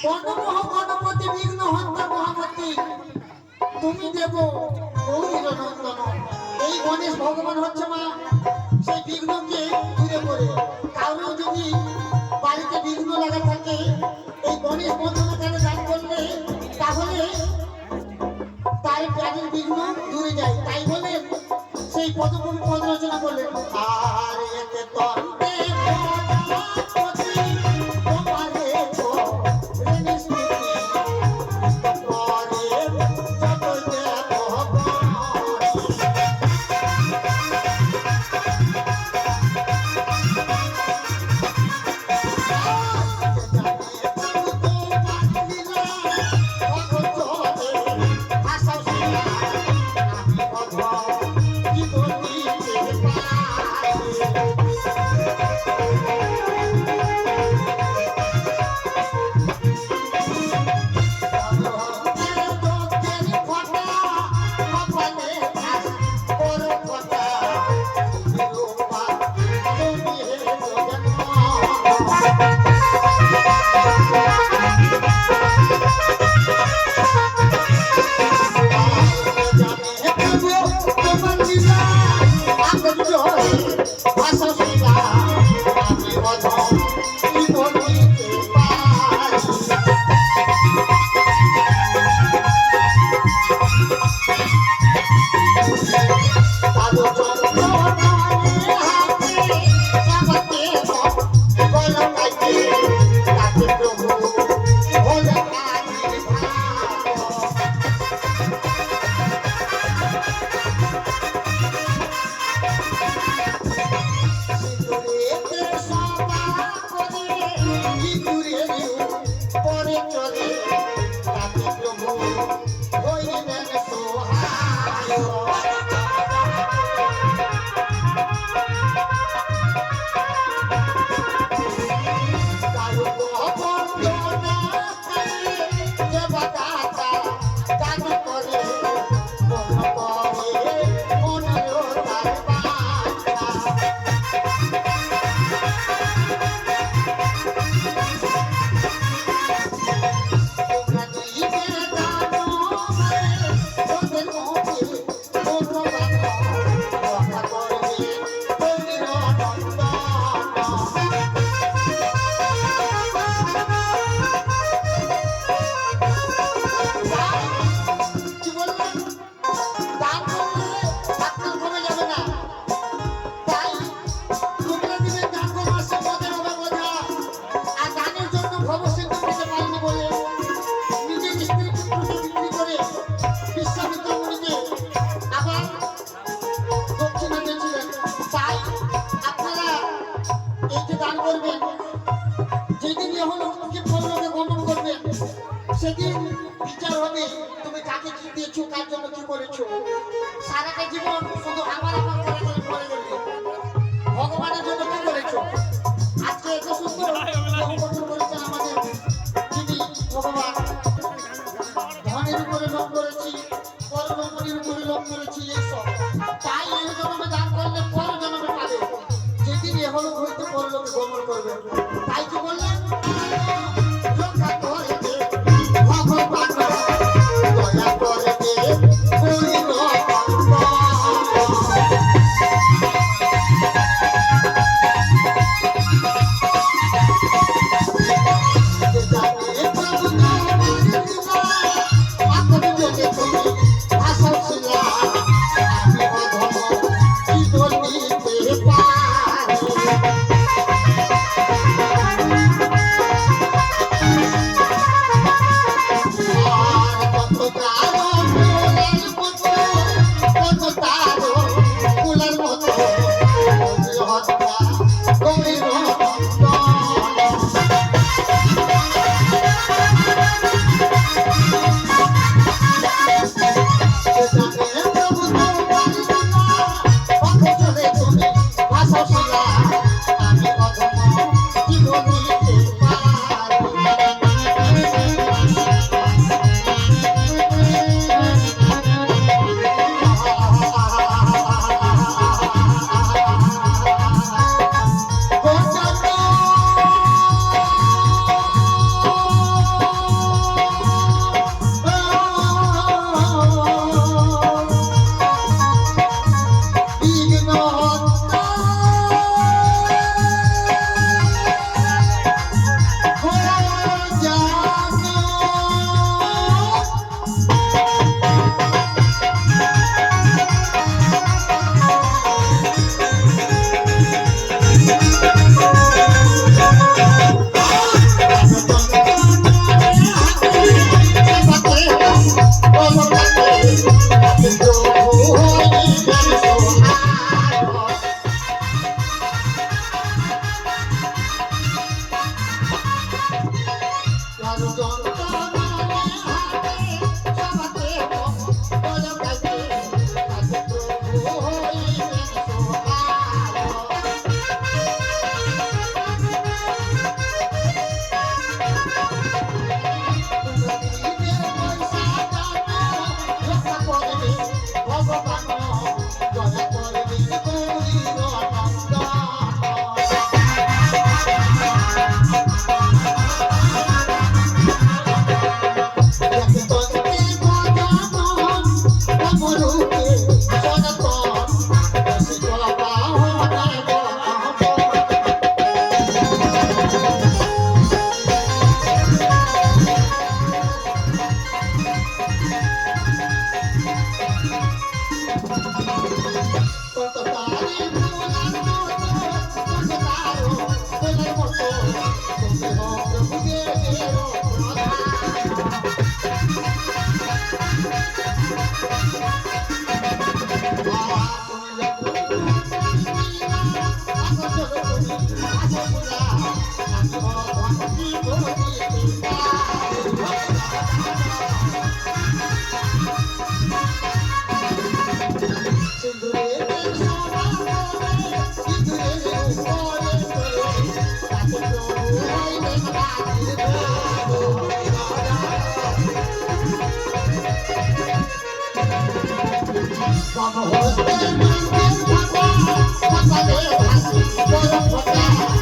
পদ্মমোহ গণপতি বিঘ্ন হন্তা মহামতি তুমি দেব গৌরীর নন্দন। এই গণেশ ভগবান হচ্ছে মা সেই বিঘ্নকে দূরে করে। কারো যদি বাড়িতে বিঘ্ন লাগা থাকে এই গণেশ বন্দনা করে দান করলে তাহলে তার প্রাণের বিঘ্ন দূরে যায়। তাই বলে সেই পদকবি পদ রচনা করলেন। আর এতে তন্তে সেদিন বিচার হবে তুমি কাকে কি দিয়েছো, কার জন্য কি করেছো। সারাটা জীবন শুধু আমার করে করে গেলে ভগবানের জন্য কি করেছো। আজকে এত সুন্দর গঠন করেছেন আমাদের যিনি ভগবান। ধনের উপরে লোভ করেছি, পরলোকের উপরে লোভ করেছি, এইসব তাই এই জন্মে দান করলে পর জন্মে পাবে। যেদিন এহলো হইতে পরলোকে গমন করবে। তাই কি বললেন ভক্তি করিতে সিঁদুরের সোনা করে সিঁদুরের উপরে করে তাকে প্রভু হইলেন রাখির বাবা হস্তে মাঝে থাকা সকালে ভাসি পরম কথা